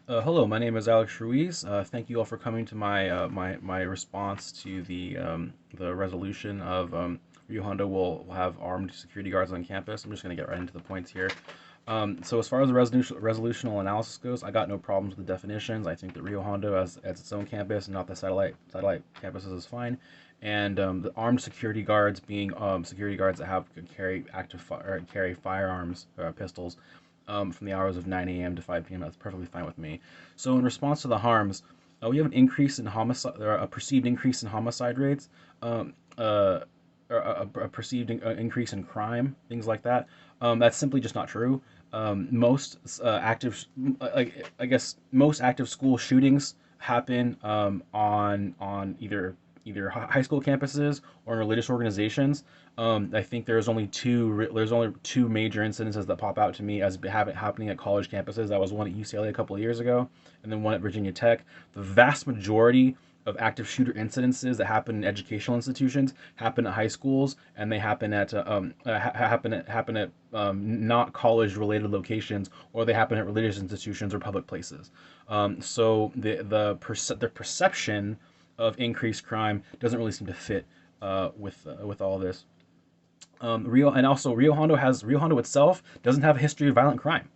Hello, my name is Alex Ruiz. Thank you all for coming to my response to the resolution of Rio Hondo will have armed security guards on campus. I'm just going to get right into the points here. So as far as the resolutional analysis goes, I got no problems with the definitions. I think that Rio Hondo as its own campus and not the satellite campuses is fine. And the armed security guards being security guards that have could carry or carry firearms, pistols, from the hours of 9 a.m. to 5 p.m. That's perfectly fine with me. So in response to the harms, we have an increase in homicide, or a perceived increase in homicide rates, um, uh, or a perceived increase in crime, things like that. That's simply just not true. Most active, like I guess most active school shootings happen on either high school campuses or in religious organizations. I think there's only two major incidences that pop out to me as happening at college campuses. That was one at UCLA a couple of years ago, and then one at Virginia Tech. The vast majority of active shooter incidences that happen in educational institutions happen at high schools, and they happen at not college related locations, or they happen at religious institutions or public places. So the perception of increased crime doesn't really seem to fit with all this. Rio Hondo itself doesn't have a history of violent crime.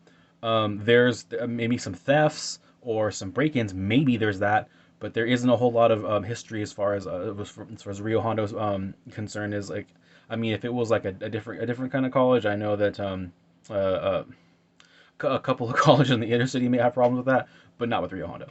There's maybe some thefts or some break-ins. Maybe there's that, but there isn't a whole lot of history as far as Rio Hondo's concern is like. I mean, if it was like a different kind of college, I know that uh, uh, a couple of colleges in the inner city may have problems with that, but not with Rio Hondo.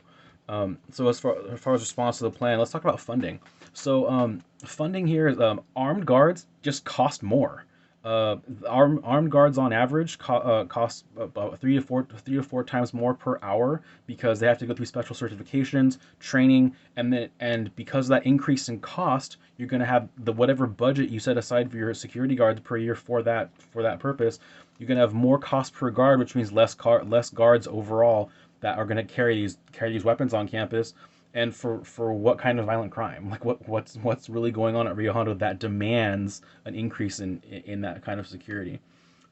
So as far as response to the plan, let's talk about funding. So funding here is armed guards just cost more. Armed guards on average cost about three to four times more per hour because they have to go through special certifications, training, and because of that increase in cost, you're going to have the whatever budget you set aside for your security guards per year for that purpose. You're going to have more cost per guard, which means less guards overall that are going to carry these weapons on campus, and for what kind of violent crime? Like what's really going on at Rio Hondo that demands an increase in that kind of security?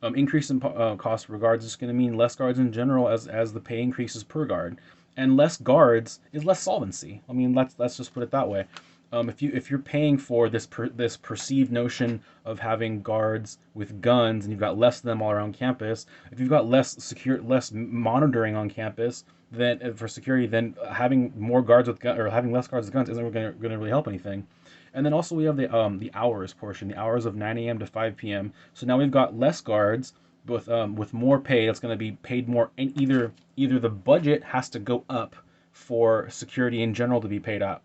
Increase in cost per guards is going to mean less guards in general as the pay increases per guard, and less guards is less solvency. I mean, let's just put it that way. If you're paying for this perceived notion of having guards with guns and you've got less of them all around campus, if you've got less monitoring on campus, then for security, then having more guards with gun or having less guards with guns isn't going to really help anything. And then also we have the hours portion, the hours of 9 a.m. to 5 p.m. So now we've got less guards with more pay. It's going to be paid more, and either the budget has to go up for security in general to be paid out,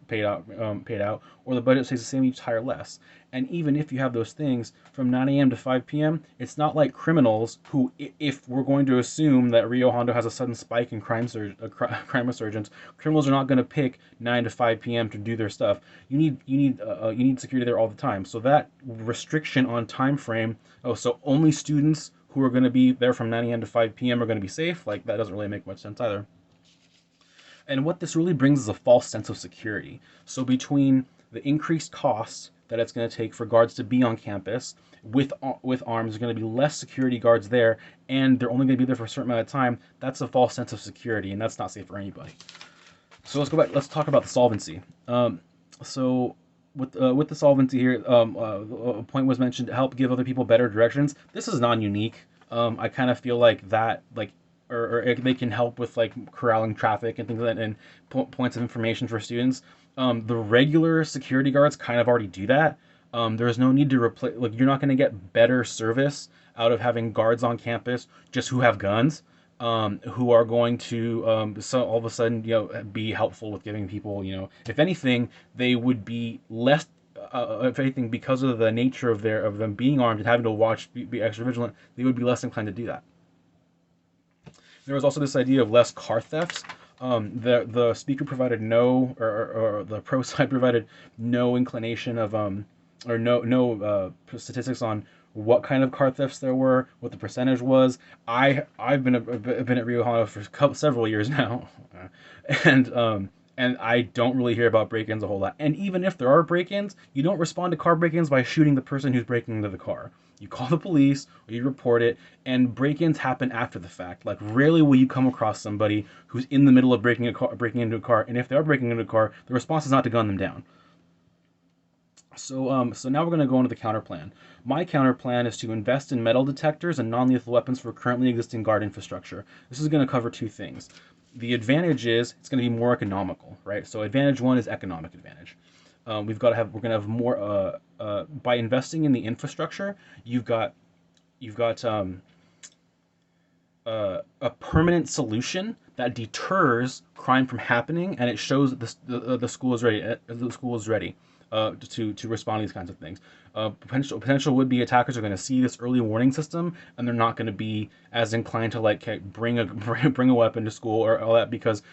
or the budget stays the same, you just hire less. And even if you have those things from 9 a.m. to 5 p.m., it's not like criminals who, if we're going to assume that Rio Hondo has a sudden spike in crime resurgence, criminals are not going to pick 9 to 5 p.m. to do their stuff. You need security there all the time. So that restriction on time frame. Oh, so only students who are going to be there from 9 a.m. to 5 p.m. are going to be safe. Like that doesn't really make much sense either. And what this really brings is a false sense of security. So between the increased costs that it's going to take for guards to be on campus with arms, there's going to be less security guards there, and they're only going to be there for a certain amount of time. That's a false sense of security, and that's not safe for anybody. So let's go back. Let's talk about the solvency. So with the solvency here, a point was mentioned to help give other people better directions. This is non-unique. I kind of feel like that, or they can help with like corralling traffic and things like that, and points of information for students. The regular security guards kind of already do that. There's no need to replace. Like you're not going to get better service out of having guards on campus just who have guns, who are going to so all of a sudden be helpful with giving people if anything they would be less. If anything, because of the nature of them being armed and having to be extra vigilant, they would be less inclined to do that. There was also this idea of less car thefts. The speaker provided or the pro side provided no inclination of or no statistics on what kind of car thefts there were, what the percentage was. I've been at Rio Hondo for several years now, and I don't really hear about break-ins a whole lot. And even if there are break-ins, you don't respond to car break-ins by shooting the person who's breaking into the car. You call the police or you report it, and break-ins happen after the fact. Like rarely will you come across somebody who's in the middle of breaking into a car, and if they are breaking into a car, the response is not to gun them down. So now we're going to go into the counter plan. My counter plan is to invest in metal detectors and non-lethal weapons for currently existing guard infrastructure. This is going to cover two things. The advantage is it's going to be more economical, right? So advantage one is economic advantage. We're going to have more by investing in the infrastructure. You've got a permanent solution that deters crime from happening, and it shows that the school is ready. The school is ready to respond to these kinds of things. Potential would be attackers are going to see this early warning system, and they're not going to be as inclined to like bring a bring a weapon to school or all that, because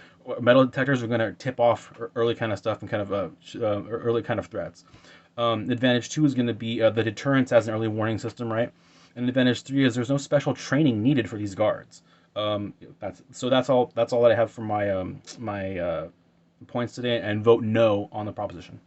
metal detectors are going to tip off early kind of stuff and kind of early kind of threats. Advantage two is going to be the deterrence as an early warning system, right? And advantage three is there's no special training needed for these guards. That's all. That's all that I have for my points today. And vote no on the proposition.